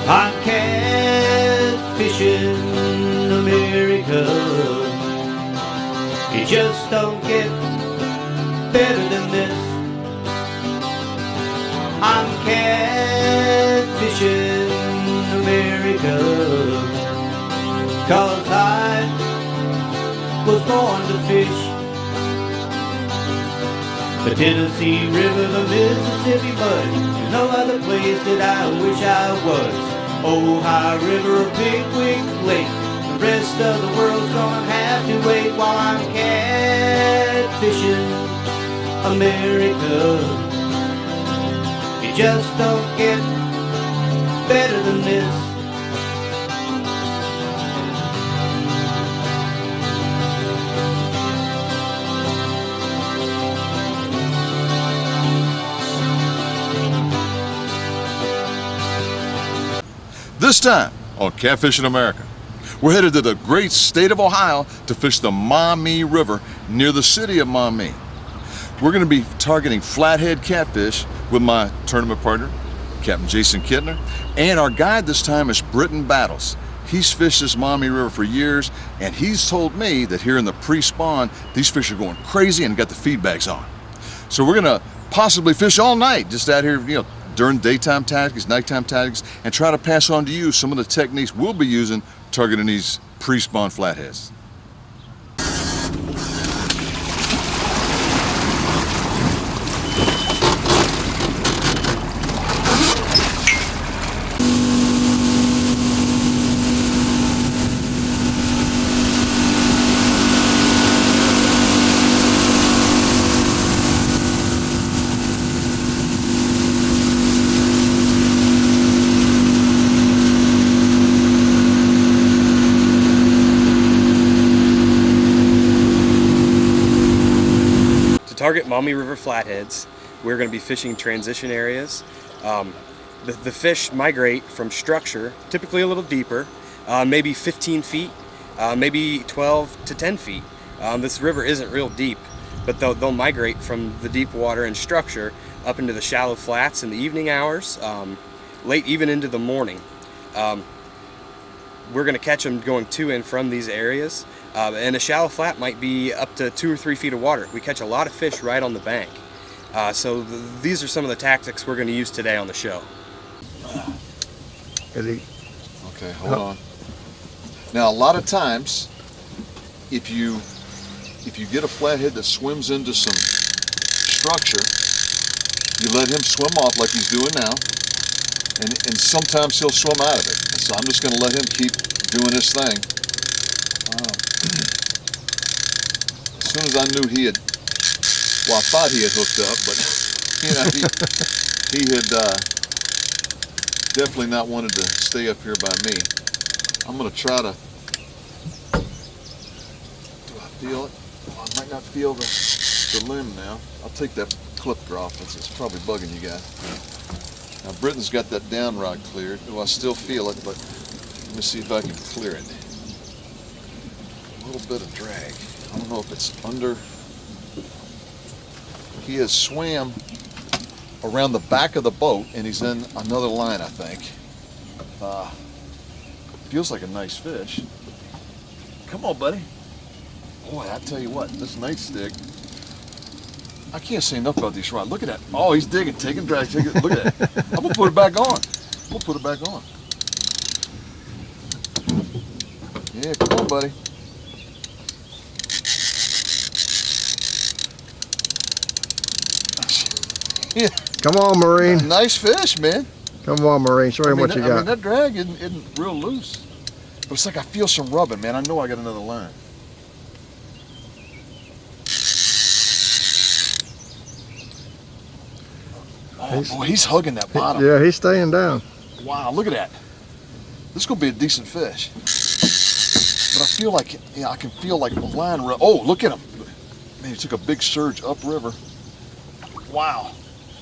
I'm catfishing America. It just don't get better than this. I'm catfishing America, 'cause I was born to fish. The Tennessee River, the Mississippi mud, there's no other place that I wish I was. Ohio River, Big Wig Lake, the rest of the world's gonna have to wait while I'm catfishing America. It just don't get better than this. This time on Catfishing America, we're headed to the great state of Ohio to fish the Maumee River near the city of Maumee. We're going to be targeting flathead catfish with my tournament partner, Captain Jason Kittner, and our guide this time is Britton Battles. He's fished this Maumee River for years, and he's told me that here in the pre-spawn, these fish are going crazy and got the feed bags on. So we're going to possibly fish all night just out here, during daytime tactics, nighttime tactics, and try to pass on to you some of the techniques we'll be using targeting these pre-spawn flatheads. Target Maumee River flatheads, we're going to be fishing transition areas. The fish migrate from structure, typically a little deeper, maybe 15 feet, maybe 12 to 10 feet. This river isn't real deep, but they'll migrate from the deep water and structure up into the shallow flats in the evening hours, late even into the morning. We're going to catch them going to and from these areas. And a shallow flat might be up to 2 or 3 feet of water. We catch a lot of fish right on the bank. So these are some of the tactics we're going to use today on the show. Okay, hold on. Now, a lot of times, if you get a flathead that swims into some structure, you let him swim off like he's doing now, and sometimes he'll swim out of it. So I'm just going to let him keep doing his thing. As soon as I knew he had, well, I thought he had hooked up, but he had definitely not wanted to stay up here by me. I'm going to try to, do I feel it? Oh, I might not feel the limb now. I'll take that clipper off, it's probably bugging you guys. Now Britton's got that down rod cleared. Well, I still feel it, but let me see if I can clear it. A little bit of drag. I don't know if it's under. He has swam around the back of the boat and he's in another line, I think. Feels like a nice fish. Come on, buddy. Boy, I tell you what, this nightstick, I can't say enough about these rods. Look at that. Oh, he's digging, taking drag, taking. Look at that. I'm gonna put it back on. We'll put it back on. Yeah, come on, buddy. Yeah. Come on, Marine. Nice fish, man. Come on, Marine. Show him what you got. I mean, that drag isn't real loose. But it's like I feel some rubbing, man. I know I got another line. Oh, boy, he's hugging that bottom. Yeah, he's staying down. Wow, look at that. This is going to be a decent fish. But I feel like, I can feel like the line. Oh, look at him. Man, he took a big surge upriver. Wow.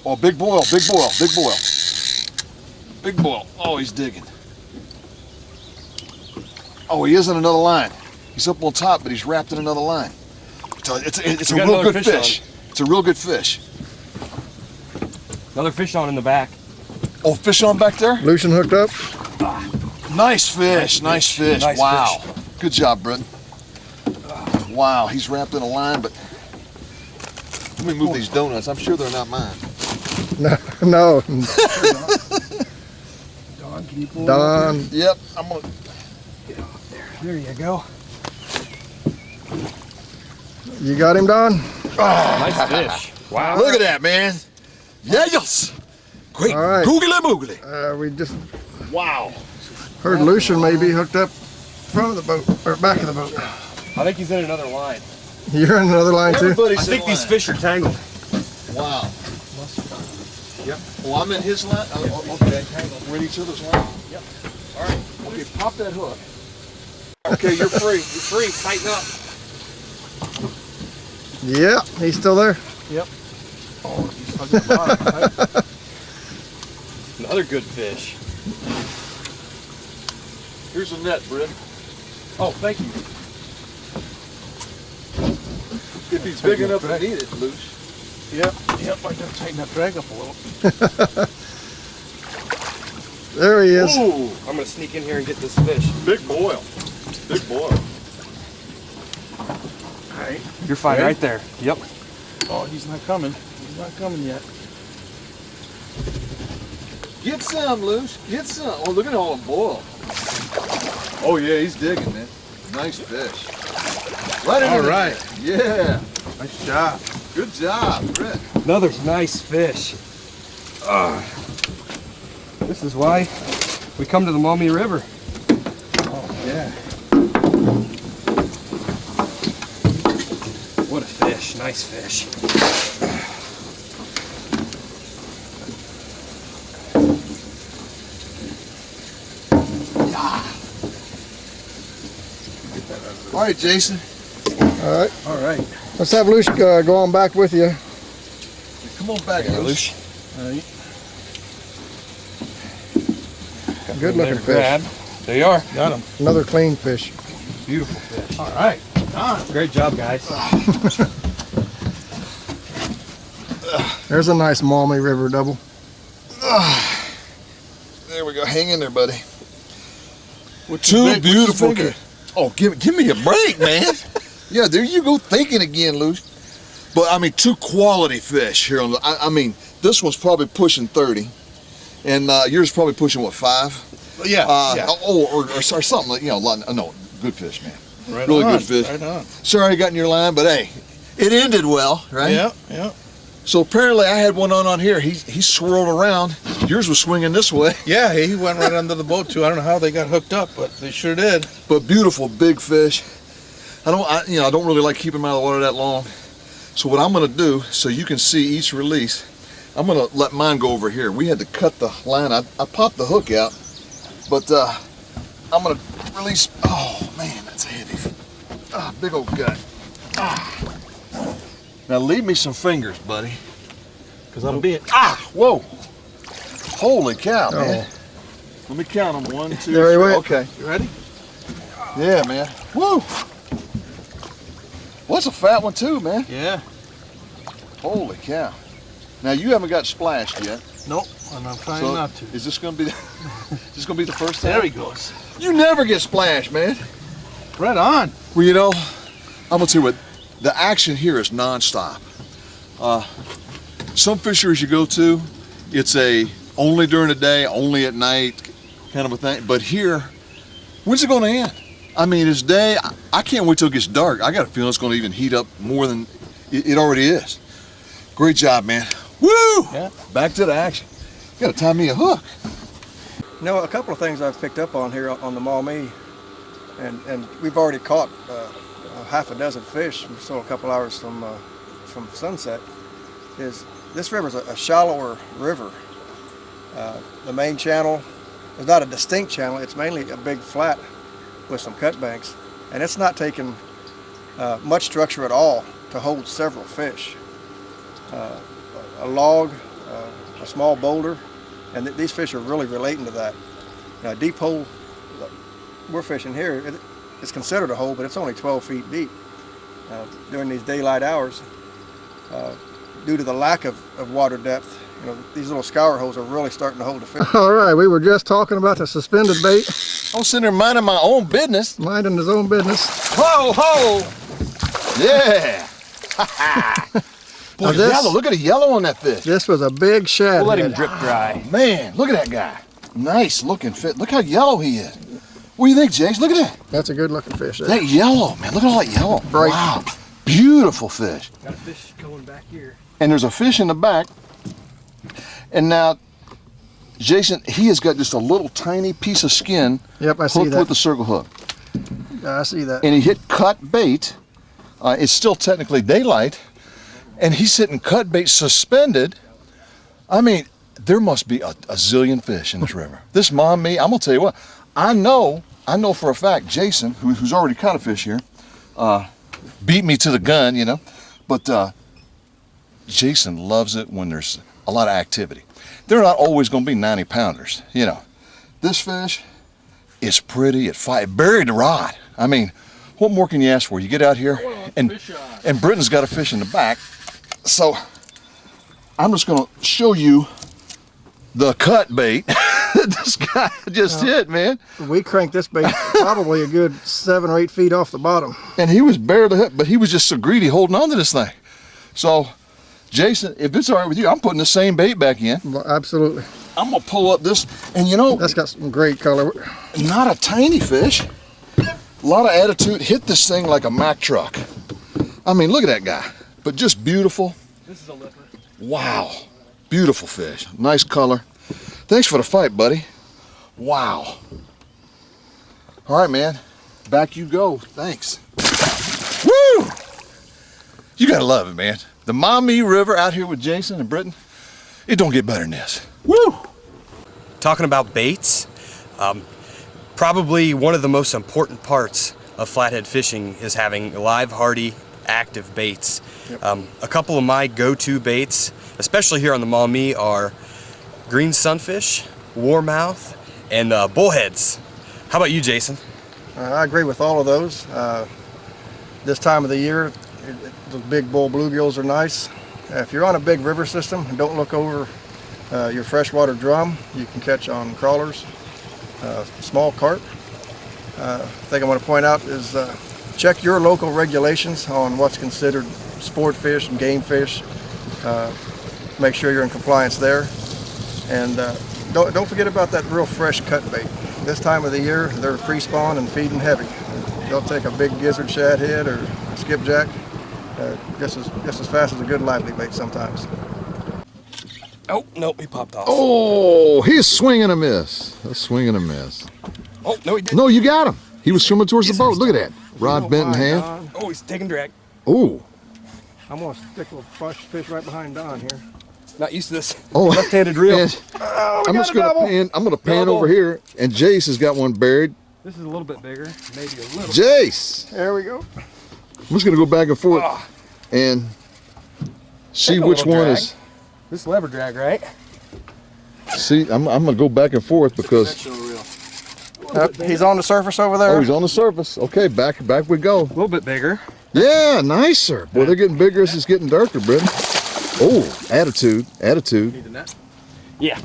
Oh, big boil, big boil, big boil. Big boil. Oh, he's digging. Oh, he is in another line. He's up on top, but he's wrapped in another line. It's a real good fish. It's a real good fish. Another fish on in the back. Oh, fish on back there? Loose and hooked up? Nice fish, nice fish. Nice Wow. fish. Good job, Britton. Wow, he's wrapped in a line, but let me move these donuts. I'm sure they're not mine. No. Don, can you pull Don. Yep, I'm gonna. There you go. You got him, Don? Nice fish. Wow. Look at that, man. Yes. Great. All right. Googly moogly. We just Wow. heard Lucian may be hooked up front of the boat, or back of the boat. I think he's in another line. You're in another line too? Everybody's I think in these line. fish are tangled. Wow. Yep. Well, I'm in his line. Oh, okay. We're in each other's line. Yep. All right. Okay, pop that hook. Okay, you're free. You're free. Tighten up. Yeah, he's still there. Yep. Oh, he's hugging the bottom. Another good fish. Here's a net, Britt. Oh, thank you. If he's big enough to need it, loose. Yep. I gotta tighten that drag up a little. There he is. Ooh, I'm gonna sneak in here and get this fish. big boil. Big boil. All right. You're fine Ready? right there. Yep. Oh, he's not coming. He's not coming yet. Get some, loose. Get some. Oh, look at all them boil. Oh yeah, he's digging, man. Nice fish. Right in All there. right. Yeah. Nice job. Good job, Britt. Another nice fish. This is why we come to the Maumee River. Oh, yeah. What a fish. Nice fish. All right, Jason. All right. All right. Let's have Lucian go on back with you. Come on back, Luce. All right. Good looking fish. Grab. There you are. Got him. Another clean fish. Beautiful fish. All right. Great job, guys. There's a nice Maumee River double. There we go. Hang in there, buddy. What's Two your big- beautiful. what's your Oh, give me a break, man. Yeah, there you go, thinking again, Luce. But I mean, two quality fish here on the. I mean, this one's probably pushing 30, and yours probably pushing what, 5? finger? Yeah. Yeah. Oh, or something like, you know. No, good fish, man. Right really on. good fish. Right on. Sorry I got in your line, but hey, it ended well, right? Yeah. Yeah. So apparently I had one on here. He swirled around. Yours was swinging this way. Yeah. He went right under the boat too. I don't know how they got hooked up, but they sure did. But beautiful big fish. I don't really like keeping them out of the water that long. So what I'm gonna do, so you can see each release, I'm gonna let mine go over here. We had to cut the line. I popped the hook out, but I'm gonna release. Oh man, that's heavy. Big old gut. Now leave me some fingers, buddy, because I'm being. Whoa! Holy cow, man! Let me count them. 1, 2, There he 3. went. Okay. You ready? Yeah, man. Woo! Well, that's a fat one too, man. Yeah. Holy cow. Now you haven't got splashed yet. Nope. And I'm trying So not to. is this gonna be the first time? There he goes. You never get splashed, man. Right on. Well, you know, I'm gonna tell you what, the action here is nonstop. Some fisheries you go to, it's a only during the day, only at night kind of a thing. But here, when's it gonna end? I mean, it's day. I can't wait till it gets dark. I got a feeling it's gonna even heat up more than it already is. Great job, man. Woo! Yeah. Back to the action. You gotta tie me a hook. You know, a couple of things I've picked up on here on the Maumee, and we've already caught half a dozen fish, so a couple hours from sunset, is this river's a shallower river. The main channel is not a distinct channel, it's mainly a big flat with some cut banks, and it's not taking much structure at all to hold several fish. A log, a small boulder, and these fish are really relating to that. Now, a deep hole we're fishing here, it's considered a hole, but it's only 12 feet deep. During these daylight hours, due to the lack of water depth You know, these little scour holes are really starting to hold the fish. All right, we were just talking about the suspended bait, I'm sitting there minding my own business. minding his own business. Ho, ho! Yeah! Boy, Now this- yellow. Look at the yellow on that fish. This was a big shad. We'll let him drip dry. Man, look at that guy. Nice looking fish. Look how yellow he is. What do you think, Jace? Look at that. That's a good looking fish there. That yellow, man. Look at all that yellow. Bright. Wow. Beautiful fish. Got a fish going back here. And there's a fish in the back. And now, Jason, he has got just a little tiny piece of skin Yep, I see hooked that. with the circle hook. I see that. And he hit cut bait. It's still technically daylight. And he's hitting cut bait suspended. I mean, there must be a zillion fish in this river. This Maumee, I'm gonna tell you what, I know for a fact, Jason, who's already caught a fish here, beat me to the gun, you know, but Jason loves it when there's a lot of activity. They're not always gonna be 90 pounders, you know. This fish is pretty, it buried the rod. I mean, what more can you ask for? You get out here, and Britton's got a fish in the back, so I'm just gonna show you the cut bait that this guy just hit, man. We cranked this bait probably a good 7 or 8 feet off the bottom. And he was barely hit, but he was just so greedy holding on to this thing. So, Jason, if it's all right with you, I'm putting the same bait back in. Well, absolutely. I'm gonna pull up this, and you know, That's got some great color. not a tiny fish. A lot of attitude. Hit this thing like a Mack truck. I mean, look at that guy. But just beautiful. This is a lipper. Wow. Beautiful fish. Nice color. Thanks for the fight, buddy. Wow. All right, man. Back you go. Thanks. Woo! You gotta love it, man. The Maumee River out here with Jason and Britton, it don't get better than this. Woo! Talking about baits, probably one of the most important parts of flathead fishing is having live, hardy, active baits. A couple of my go-to baits, especially here on the Maumee, are green sunfish, warmouth, and bullheads. How about you, Jason? I agree with all of those. This time of the year, the big bull bluegills are nice. If you're on a big river system, don't look over your freshwater drum. You can catch on crawlers, small carp. Thing I want to point out is check your local regulations on what's considered sport fish and game fish. Make sure you're in compliance there. And don't forget about that real fresh cut bait. This time of the year, they're pre-spawn and feeding heavy. They'll take a big gizzard shad head or skipjack just as fast as a good lively bait sometimes. Oh, nope, he popped off. Oh, he's swinging a miss. A swing and a miss. Oh, no, he didn't. No, you got him. He was swimming towards the boat. Look at that. Rod bent in hand. Oh, he's taking drag. Oh. I'm gonna stick a little fish right behind Don here. Not used to this. Oh, left-handed reel. and I'm just gonna pan. I'm gonna pan Double. over here, and Jace has got one buried. This is a little bit bigger, maybe a little. Jace, There we go. I'm just gonna go back and forth and see Take a which little one drag. is. This lever drag, right? See, I'm gonna go back and forth because He's on the surface over there. oh, he's on the surface. Okay, back we go. A little bit bigger. Yeah, nicer. Boy, they're getting bigger as it's getting darker, Britton. Oh, attitude. Yeah.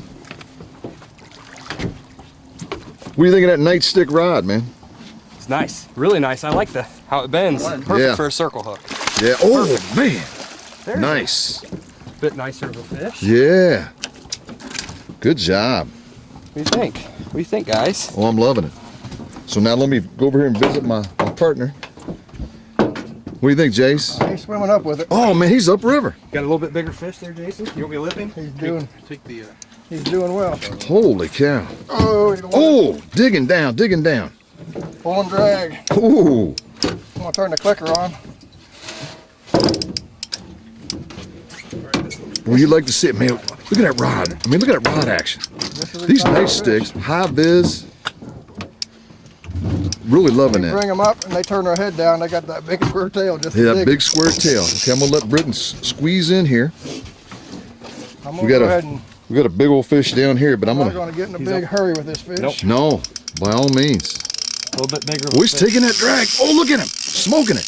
What do you think of that nightstick rod, man? It's nice. Really nice. I like how it bends. Perfect Yeah. for a circle hook. Yeah. Oh man, There's nice. a bit nicer of a fish. Yeah. Good job. What do you think? What do you think, guys? Oh, I'm loving it. So now let me go over here and visit my partner. What do you think, Jace? He's swimming up with it. Oh man, he's upriver. Got a little bit bigger fish there, Jason? You want me to lip him? He's doing well. Holy cow. Oh, Oh, digging down. pull and drag. Ooh. I'm gonna turn the clicker on. Well, you'd like to see it, man. Look at that rod. I mean, look at that rod action. These night sticks, high vis. Really loving that. Bring them up and they turn their head down. They got that big square tail just Yeah, as that big. big square tail. Okay, I'm gonna let Britton squeeze in here. I'm We gonna got go ahead and we got a big old fish down here, but I'm I'm not gonna. gonna get in a big hurry with this fish. Nope. No, by all means. A little bit bigger. Oh, he's taking that drag. Oh, look at him, smoking it.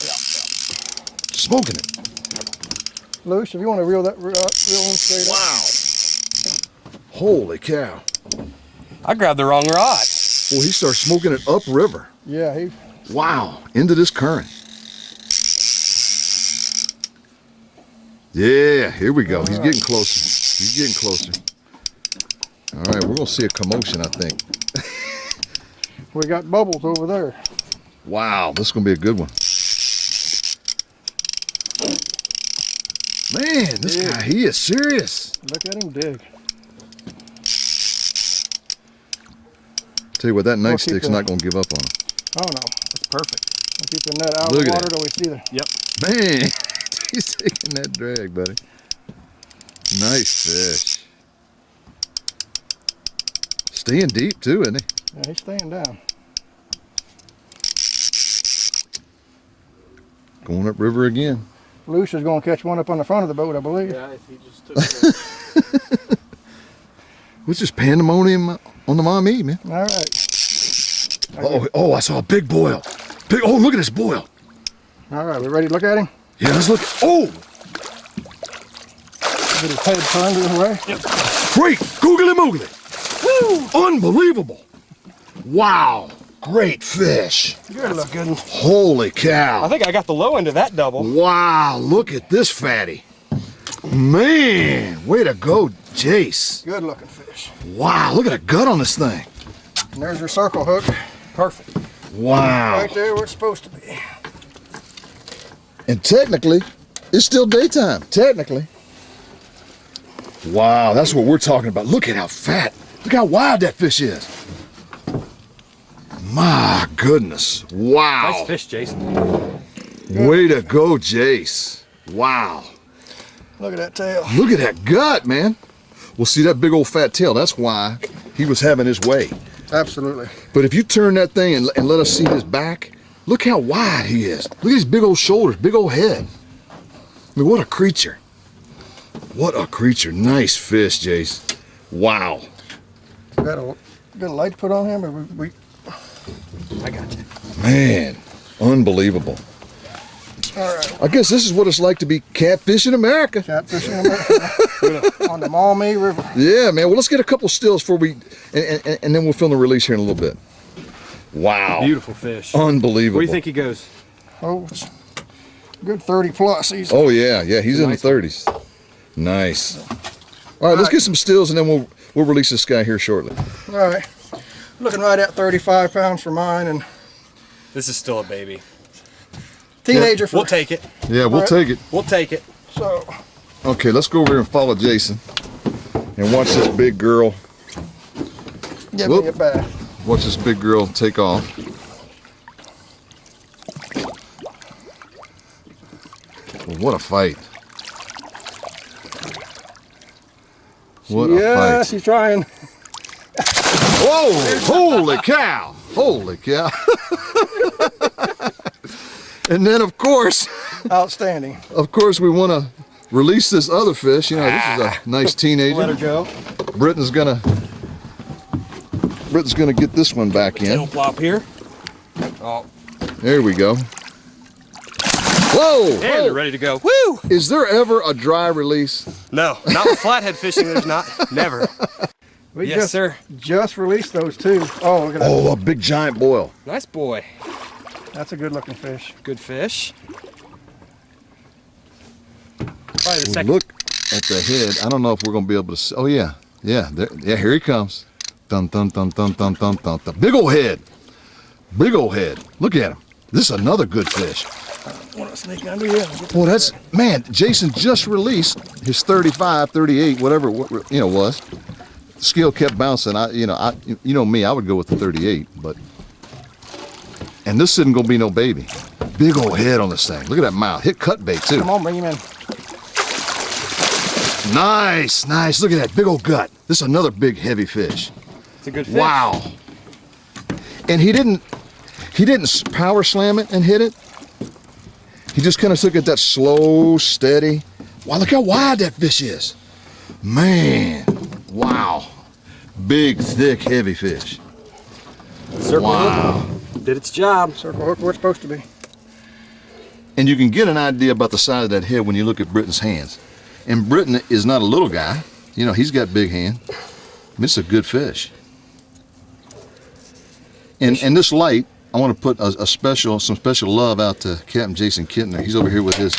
Smoking it. Luce, if you want to reel in straight up. Holy cow. I grabbed the wrong rod. Boy, he starts smoking it upriver. Yeah, he. Wow, into this current. Yeah, here we go. He's getting closer. He's getting closer. All right, we're gonna see a commotion, I think. We got bubbles over there. Wow, this is gonna be a good one. Man, this guy, he is serious. Look at him dig. Tell you what, that We'll nightstick's keep not gonna give up on him. Oh no, It's perfect. we'll keep the net out Look of the at water that. till we see the. Yep. Man, he's taking that drag, buddy. Nice fish. Staying deep too, isn't he? Yeah, he's staying down. Going up river again. Lucia's gonna catch one up on the front of the boat, I believe. Yeah, he just took it. What's this pandemonium on the Maumee, man? All right. Oh, I saw a big boil. Big, oh, look at this boil. All right, we ready to look at him? Yeah, let's look. Oh, Get his head turned this way. great. Googly moogly. Woo! Unbelievable. Wow. Great fish. Good looking. Holy I cow. think I got the low end of that double. Wow, look at this fatty. Man, way to go, Jace. Good looking fish. Wow, look at the gut on this thing. And there's your circle hook. Perfect. Wow. Right there where it's supposed to be. And technically, it's still daytime. Technically. Wow, that's what we're talking about. Look at how fat. Look how wide that fish is. My goodness. Wow. Nice fish, Jason. Way to go, Jace. Wow. Look at that tail. Look at that gut, man. Well, see that big old fat tail. That's why he was having his way. Absolutely. But if you turn that thing and let us see his back, look how wide he is. Look at his big old shoulders, big old head. I mean, what a creature. What a creature. Nice fish, Jace. Wow. Got a light to put on him, or we I got you. Man, unbelievable. all right. I guess this is what it's like to be catfishing America. Catfishing America on the Maumee River. Yeah, man. Well, let's get a couple stills before we, and then we'll film the release here in a little bit. Wow. Beautiful fish. Unbelievable. Where do you think he goes? Oh, it's good 30 plus. He's Oh, yeah. He's in Nice the 30s. Nice. All right, let's get some stills, and then we'll release this guy here shortly. all right. Looking right at 35 pounds for mine, and This is still a baby. teenager for. We'll take it. Yeah, we'll Right. take it. We'll take it. So Okay, let's go over here and follow Jason and watch this big girl. give Whoop. me a bath. Watch this big girl take off. Well, what a fight. What a Yeah, fight. she's trying. Whoa! Holy cow! Holy cow! And then, of course, Outstanding. we want to release this other fish. You know, this is a nice teenager. Let her go. Britton's gonna get this one back in. Tail plop here. Oh, There we go. Whoa! and Whoa. they're ready to go. Woo! Is there ever a dry release? No, not with flathead fishing. There's not. Never. We Yes, sir. Just released those two. Oh, look at that. Oh, a big giant boil. Nice boy. That's a good looking fish. Good fish. Probably the Well, second. look at the head. I don't know if we're gonna be able to see. Oh yeah, yeah, here he comes. Dun dun dun dun dun dun dun. The big old head. Big old head. Look at him. This is another good fish. Want to sneak under here? and get Well, that's, man, Jason just released his 35, 38, whatever, was. The scale kept bouncing. You know me, I would go with the 38, but, and this isn't gonna be no baby. Big old head on this thing. Look at that mouth. Hit cut bait too. Come on, bring him in. Nice, nice. Look at that big old gut. This is another big heavy fish. It's a good fish. Wow. And he didn't power slam it and hit it. He just kind of took it that slow, steady. Wow, look how wide that fish is. Man, wow. Big, thick, heavy fish. Circle Wow. hook did its job. Circle hook where it's supposed to be. And you can get an idea about the size of that head when you look at Britton's hands. And Britton is not a little guy. You know, he's got big hands. It's a good fish. And this light, I want to put some special love out to Captain Jason Kittner. He's over here with his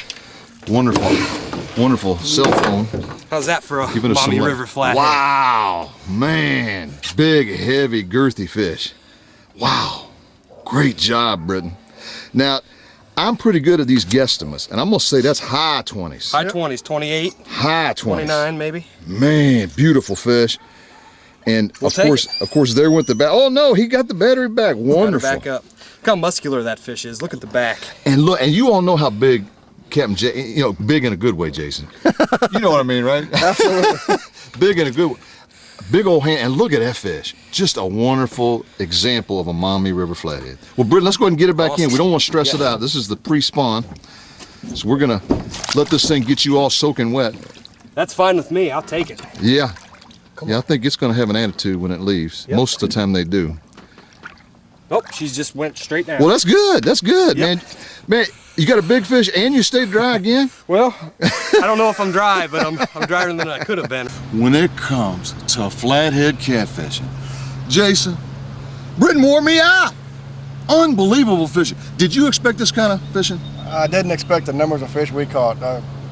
wonderful cell phone. How's that for a Giving us Maumee some light. River flathead? Wow, man, big, heavy, girthy fish. Wow, great job, Britton. Now, I'm pretty good at these guesstimates, and I'm gonna say that's high 20s. High 20s, 28, High 20s. 29 maybe. Man, beautiful fish. And We'll of take course, there went the back. Oh no, he got the battery back. Wonderful. Back up. Look how muscular that fish is. Look at the back. And look, and you all know how big Captain J, you know, big in a good way, Jason. You know what I mean, right? Absolutely. Big in a good way. Big old hand, and look at that fish. Just a wonderful example of a Maumee River flathead. Well, Britton, let's go ahead and get it back in. We don't want to stress it out. This is the pre-spawn. So we're gonna let this thing get you all soaking wet. That's fine with me. I'll take it. Yeah. I think it's gonna have an attitude when it leaves. Yep. Most of the time they do. Nope, she just went straight down. Well, that's good. That's good, Yep. man. Man, you got a big fish and you stayed dry again? Well, I don't know if I'm dry, but I'm drier than I could have been. When it comes to flathead catfishing, Jason, Britton wore me out. Unbelievable fishing. Did you expect this kind of fishing? I didn't expect the numbers of fish we caught.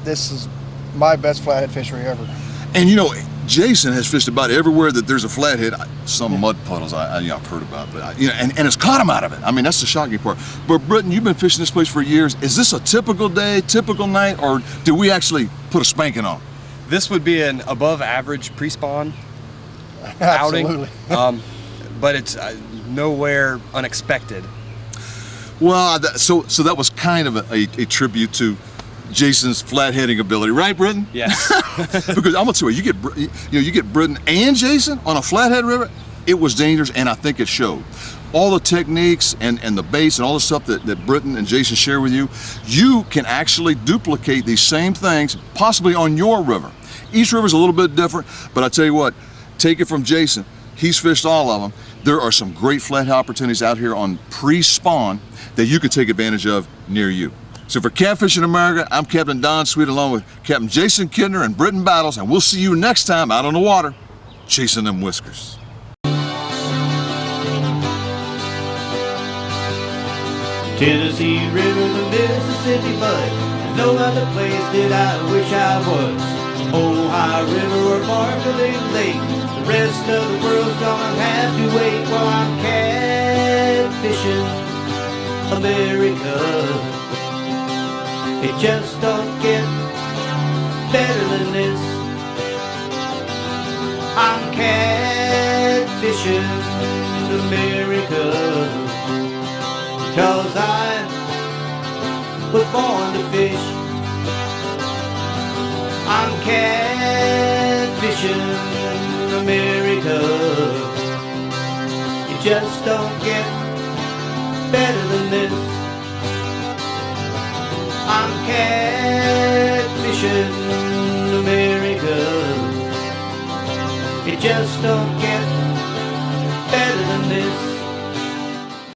This is my best flathead fishery ever. And you know, Jason has fished about everywhere that there's a flathead. Some mud puddles I've heard about, but and it's caught him out of it. I mean, that's the shocking part. But Britton, you've been fishing this place for years. Is this a typical day, typical night, or did we actually put a spanking on? This would be an above average pre-spawn outing. Absolutely. But it's nowhere unexpected. Well, so that was kind of a tribute to Jason's flatheading ability, right, Britton? Yes. Because I'm gonna tell you, you get Britton and Jason on a flathead river. It was dangerous, and I think it showed. All the techniques and the baits and all the stuff that Britton and Jason share with you, you can actually duplicate these same things, possibly on your river. Each river's a little bit different, but I tell you what, take it from Jason. He's fished all of them. There are some great flathead opportunities out here on pre-spawn that you can take advantage of near you. So for Catfishing America, I'm Captain Don Sweet along with Captain Jason Kittner and Britton Battles, and we'll see you next time out on the water, chasing them whiskers. Tennessee River, the Mississippi mud. There's no other place that I wish I was. Ohio River or Barkley Lake. The rest of the world's gonna have to wait while I'm catfishing America. It just don't get better than this. I'm catfishing America, 'cause I was born to fish. I'm catfishing America. You just don't get better than this. I'm catfishing America. You just don't get